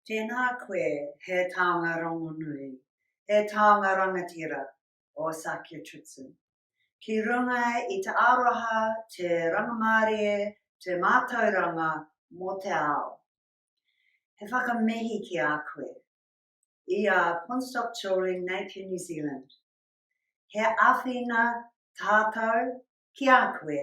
Tēnā koe he taonga rongonui, he taonga rangatira o Sakya Trizin. Ki runga I te aroha, te rangamārie, te mātauranga mō te ao. He whakamehi ki a koe. I a Phuntsok Choeling, Napier, New Zealand. He awhina tātou ki a koe.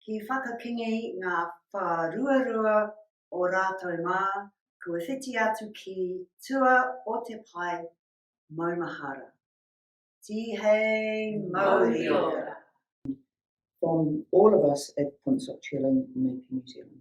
Ki whakakingi ngā wharuarua o rātou mā, kua whiti atu ki tua o te pai maumahara. Tihei mauri ora. From all of us at Phuntsok Choeling, Napier, New Zealand.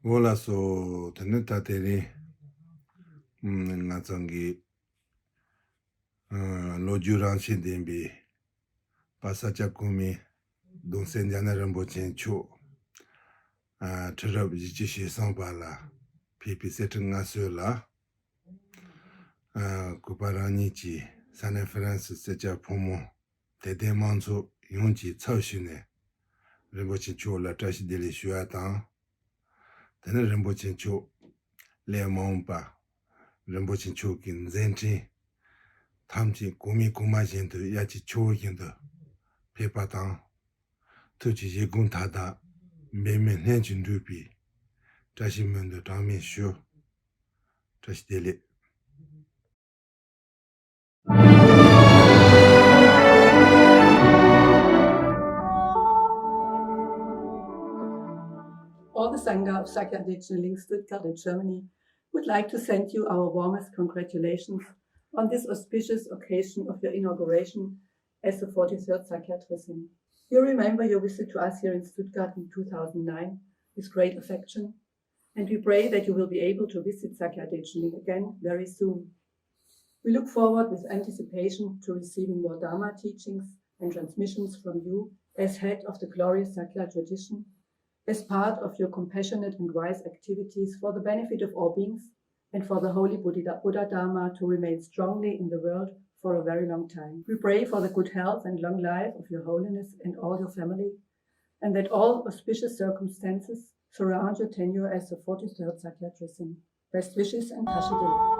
Vola so teneta teri ngazangi lojuran shindimbi pasacha kumi dongsen jana rambo chen chu Sherab jishi sangpa la pipi setu ngasyo la kuparani chi San Francis secha pomo tete manzo yongji cao shune rambo chen chu la tashi deli shuya tang tene Rinpoche Cho le maungpa Rinpoche Cho kin zentrin tamchi kumi kuma jindu yachi cho yindu pepa tang tuchi yegun tada meme nenchin rupi tashi mundu tangmi shu tashi deli. All the Sangha of Sakya Dechen, Ling, Stuttgart in Germany would like to send you our warmest congratulations on this auspicious occasion of your inauguration as the 43rd Sakya Trizin. You remember your visit to us here in Stuttgart in 2009 with great affection, and we pray that you will be able to visit Sakya Dechen Ling again very soon. We look forward with anticipation to receiving more Dharma teachings and transmissions from you as head of the glorious Sakya tradition, as part of your compassionate and wise activities for the benefit of all beings and for the holy Buddha Dharma to remain strongly in the world for a very long time. We pray for the good health and long life of your Holiness and all your family, and that all auspicious circumstances surround your tenure as the 43rd Sakya Trizin. Best wishes and Tashi Dili.